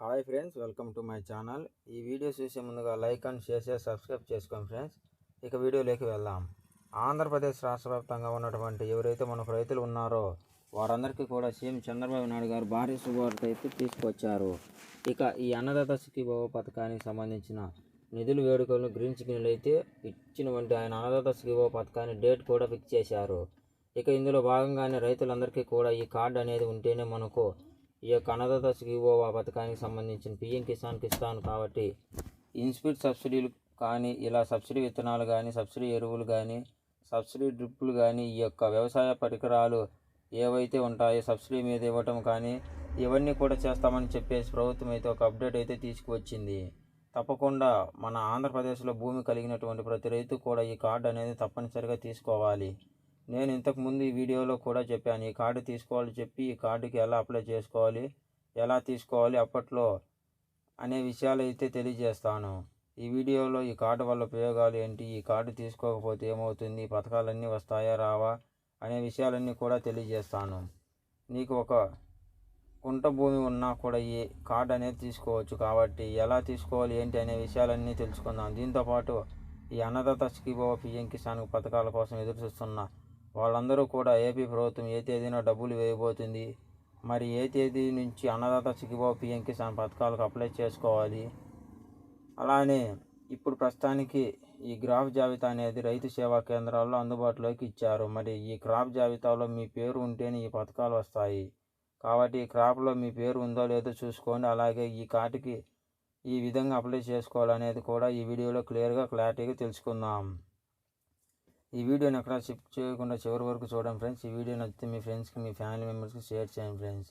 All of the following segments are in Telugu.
Hi friends, welcome to my channel. ఈ వీడియో చూసే ముందుగా లైక్ అండ్ షేర్ చేసి సబ్స్క్రైబ్ చేసుకోండి ఫ్రెండ్స్. ఇక వీడియోలోకి వెళ్దాం. ఆంధ్రప్రదేశ్ రాష్ట్ర వ్యాప్తంగా ఉన్నటువంటి ఎవరైతే మనకు రైతులు ఉన్నారో వారందరికీ కూడా సీఎం చంద్రబాబు నాయుడు గారు భారీ శుభవార్త అయితే తీసుకొచ్చారు. ఇక ఈ అన్నదాత సుఖీభవ పథకానికి సంబంధించిన నిధుల వేడుకలను గ్రీన్ సిగ్నల్ అయితే ఇచ్చినటువంటి ఆయన అన్నదాత సుఖీభవ పథకాన్ని డేట్ కూడా ఫిక్స్ చేశారు. ఇక ఇందులో భాగంగానే రైతులందరికీ కూడా ఈ కార్డు అనేది ఉంటేనే మనకు ఈ యొక్క అన్నదాత సుఖీభవ పథకానికి సంబంధించిన పిఎం కిసాన్కి ఇస్తాను కాబట్టి ఇన్పుట్ సబ్సిడీలు కానీ, ఇలా సబ్సిడీ విత్తనాలు కానీ, సబ్సిడీ ఎరువులు కానీ, సబ్సిడీ డ్రిప్పులు కానీ, ఈ యొక్క వ్యవసాయ పరికరాలు ఏవైతే ఉంటాయో సబ్సిడీ మీద ఇవ్వటం కానీ ఇవన్నీ కూడా చేస్తామని చెప్పేసి ప్రభుత్వం అయితే ఒక అప్డేట్ అయితే తీసుకువచ్చింది. తప్పకుండా మన ఆంధ్రప్రదేశ్లో భూమి కలిగినటువంటి ప్రతి రైతు కూడా ఈ కార్డు అనేది తప్పనిసరిగా తీసుకోవాలి. నేను ఇంతకుముందు ఈ వీడియోలో కూడా చెప్పాను, ఈ కార్డు తీసుకోవాలి చెప్పి ఈ కార్డుకి ఎలా అప్లై చేసుకోవాలి, ఎలా తీసుకోవాలి అప్పట్లో అనే విషయాలు అయితే తెలియజేస్తాను. ఈ వీడియోలో ఈ కార్డు వల్ల ఉపయోగాలు ఏంటి, ఈ కార్డు తీసుకోకపోతే ఏమవుతుంది, పథకాలన్నీ వస్తాయా రావా అనే విషయాలన్నీ కూడా తెలియజేస్తాను. నీకు ఒక కుంట భూమి ఉన్నా కూడా ఈ కార్డు అనేది తీసుకోవచ్చు. కాబట్టి ఎలా తీసుకోవాలి ఏంటి అనే విషయాలన్నీ తెలుసుకుందాం. దీంతోపాటు ఈ అన్నదాత సుఖీభవ పిఎం కిసాన్ పథకాల కోసం ఎదురుచూస్తున్న వాళ్ళందరూ కూడా ఏపీ ప్రభుత్వం ఏ తేదీన డబ్బులు వేయబోతుంది, మరి ఏ తేదీ నుంచి అన్నదాత సుఖీభవ పిఎం కిసాన్ పథకాలకు అప్లై చేసుకోవాలి, అలానే ఇప్పుడు ప్రస్తుతానికి ఈ క్రాప్ జాబితా అనేది రైతు సేవా కేంద్రాల్లో అందుబాటులోకి ఇచ్చారు. మరి ఈ క్రాప్ జాబితాలో మీ పేరు ఉంటేనే ఈ పథకాలు వస్తాయి. కాబట్టి ఈ క్రాప్లో మీ పేరు ఉందో లేదో చూసుకోండి. అలాగే ఈ కార్డుకి ఈ విధంగా అప్లై చేసుకోవాలనేది కూడా ఈ వీడియోలో క్లారిటీగా తెలుసుకుందాం. ఈ వీడియోని ఎక్కడ స్కిప్ చేయకుండా చివరి వరకు చూడండి ఫ్రెండ్స్. ఈ వీడియో నచ్చితే మీ ఫ్రెండ్స్కి, మీ ఫ్యామిలీ మెంబర్స్కి షేర్ చేయండి ఫ్రెండ్స్.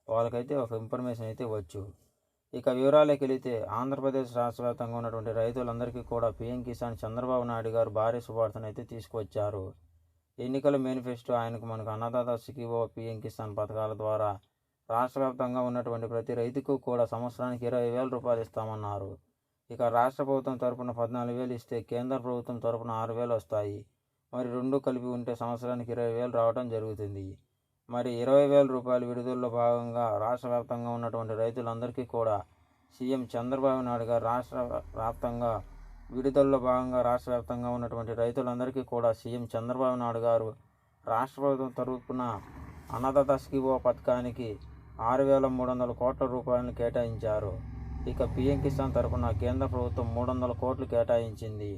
వాళ్ళకైతే ఒక ఇన్ఫర్మేషన్ అయితే వచ్చు. ఇక వివరాలకు వెళితే ఆంధ్రప్రదేశ్ రాష్ట్ర వ్యాప్తంగా ఉన్నటువంటి రైతులందరికీ కూడా పిఎం కిసాన్ చంద్రబాబు నాయుడు గారు భారీ శుభార్తను అయితే తీసుకొచ్చారు. ఎన్నికల మేనిఫెస్టో మనకు అన్నదాత సుఖీభవ పిఎం కిసాన్ పథకాల ద్వారా రాష్ట్ర వ్యాప్తంగా ఉన్నటువంటి ప్రతి రైతుకు కూడా సంవత్సరానికి 20,000 రూపాయలు ఇస్తామన్నారు. ఇక రాష్ట్ర ప్రభుత్వం తరపున 14,000 ఇస్తే కేంద్ర ప్రభుత్వం తరపున 6,000 వస్తాయి. మరి రెండు కలిపి ఉంటే సంవత్సరానికి 20,000 రావడం జరుగుతుంది. మరి 20,000 రూపాయల విడుదలలో భాగంగా రాష్ట్ర వ్యాప్తంగా ఉన్నటువంటి రైతులందరికీ కూడా సీఎం చంద్రబాబు నాయుడు గారు రాష్ట్ర వ్యాప్తంగా ఉన్నటువంటి రైతులందరికీ కూడా సీఎం చంద్రబాబు నాయుడు గారు రాష్ట్ర ప్రభుత్వం తరపున అన్నదాత సుఖీభవ పథకానికి 6,300 కోట్ల రూపాయలను కేటాయించారు. ఇక పిఎం కిసాన్ తరపున కేంద్ర ప్రభుత్వం 300 కోట్లు కేటాయించింది.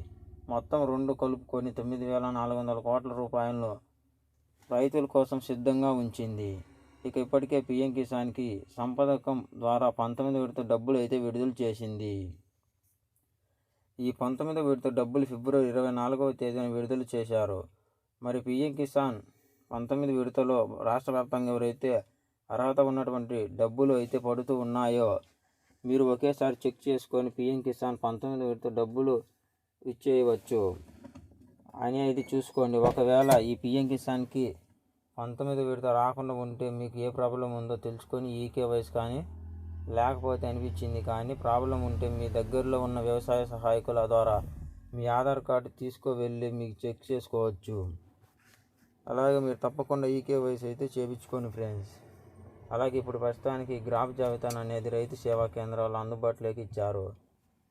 మొత్తం రెండు కలుపుకొని 9,400 కోట్ల రూపాయలను రైతుల కోసం సిద్ధంగా ఉంచింది. ఇక ఇప్పటికే పిఎం కిసాన్కి సంపదకం ద్వారా 19 విడత డబ్బులు అయితే విడుదల చేసింది. ఈ 19 విడత డబ్బులు ఫిబ్రవరి 24వ తేదీన విడుదల చేశారు. మరి పిఎం కిసాన్ 19 విడతలో రాష్ట్ర వ్యాప్తంగా ఎవరైతే అర్హత ఉన్నటువంటి డబ్బులు అయితే పడుతూ ఉన్నాయో మీరు ఒకేసారి చెక్ చేసుకొని పిఎం కిసాన్ 19 విడత డబ్బులు ఇచ్చేయవచ్చు అనేది చూసుకోండి. ఒకవేళ ఈ పిఎం కిసాన్కి 19 విడత రాకుండా ఉంటే మీకు ఏ ప్రాబ్లం ఉందో తెలుసుకొని ఈకేవైసీ కానీ, లేకపోతే అనిపించింది కానీ ప్రాబ్లం ఉంటే మీ దగ్గరలో ఉన్న వ్యవసాయ సహాయకుల ద్వారా మీ ఆధార్ కార్డు తీసుకువెళ్ళి మీకు చెక్ చేసుకోవచ్చు. అలాగే మీరు తప్పకుండా ఈకేవైసీ అయితే చేయించుకోండి ఫ్రెండ్స్. అలాగే ఇప్పుడు ప్రస్తుతానికి క్రాప్ జాబితా అనేది రైతు సేవా కేంద్రాల్లో అందుబాటులోకి ఇచ్చారు.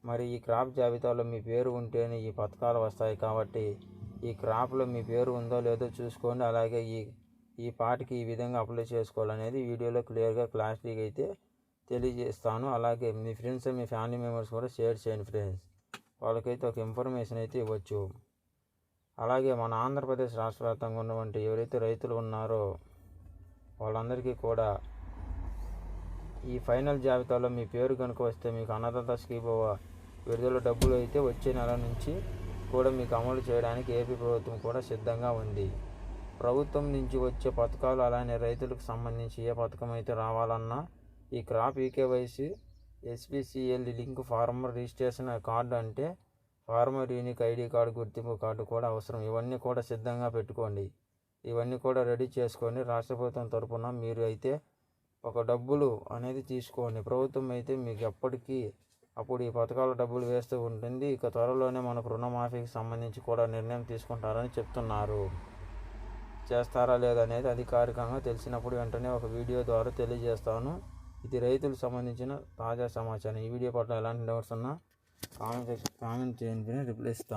మరి ఈ క్రాప్ జాబితాలో మీ పేరు ఉంటేనే ఈ పథకాలు వస్తాయి. కాబట్టి ఈ క్రాప్లో మీ పేరు ఉందో లేదో చూసుకోండి. అలాగే ఈ పార్టీకి ఈ విధంగా అప్లై చేసుకోవాలనేది వీడియోలో క్లారిటీగా అయితే తెలియజేస్తాను. అలాగే మీ ఫ్రెండ్స్, మీ ఫ్యామిలీ మెంబర్స్ కూడా షేర్ చేయండి ఫ్రెండ్స్. వాళ్ళకైతే ఒక ఇన్ఫర్మేషన్ అయితే ఇవ్వచ్చు. అలాగే మన ఆంధ్రప్రదేశ్ రాష్ట్ర వ్యాప్తంగా ఉన్నటువంటి ఎవరైతే రైతులు ఉన్నారో వాళ్ళందరికీ కూడా ఈ ఫైనల్ జాబితాలో మీ పేరు కనుక వస్తే మీకు అన్నదాత సుఖీభవ విడుదల డబ్బులు అయితే వచ్చే నెల నుంచి కూడా మీకు అమలు చేయడానికి ఏపీ ప్రభుత్వం కూడా సిద్ధంగా ఉంది. ప్రభుత్వం నుంచి వచ్చే పథకాలు అలానే రైతులకు సంబంధించి ఏ పథకం అయితే రావాలన్నా ఈ crop eKYC, SPCL link, farmer registration card అంటే ఫార్మర్ యూనిక్ ఐడి కార్డు, గుర్తింపు కార్డు కూడా అవసరం. ఇవన్నీ కూడా సిద్ధంగా పెట్టుకోండి. ఇవన్నీ కూడా రెడీ చేసుకొని రాష్ట్ర ప్రభుత్వం తరపున మీరు అయితే ఒక డబ్బులు అనేది తీసుకోండి. ప్రభుత్వం అయితే మీకు అప్పుడు ఈ పథకాల డబ్బులు వేస్తూ ఉంటుంది. ఇక త్వరలోనే మనకు రుణమాఫీకి సంబంధించి కూడా నిర్ణయం తీసుకుంటారని చెప్తున్నారు. చేస్తారా లేదనేది అధికారికంగా తెలిసినప్పుడు వెంటనే ఒక వీడియో ద్వారా తెలియజేస్తాను. ఇది రైతులకు సంబంధించిన తాజా సమాచారం. ఈ వీడియో పట్ల ఎలాంటి డౌట్స్ ఉన్నా కామెంట్ చేయండి, రిప్లై ఇస్తాను.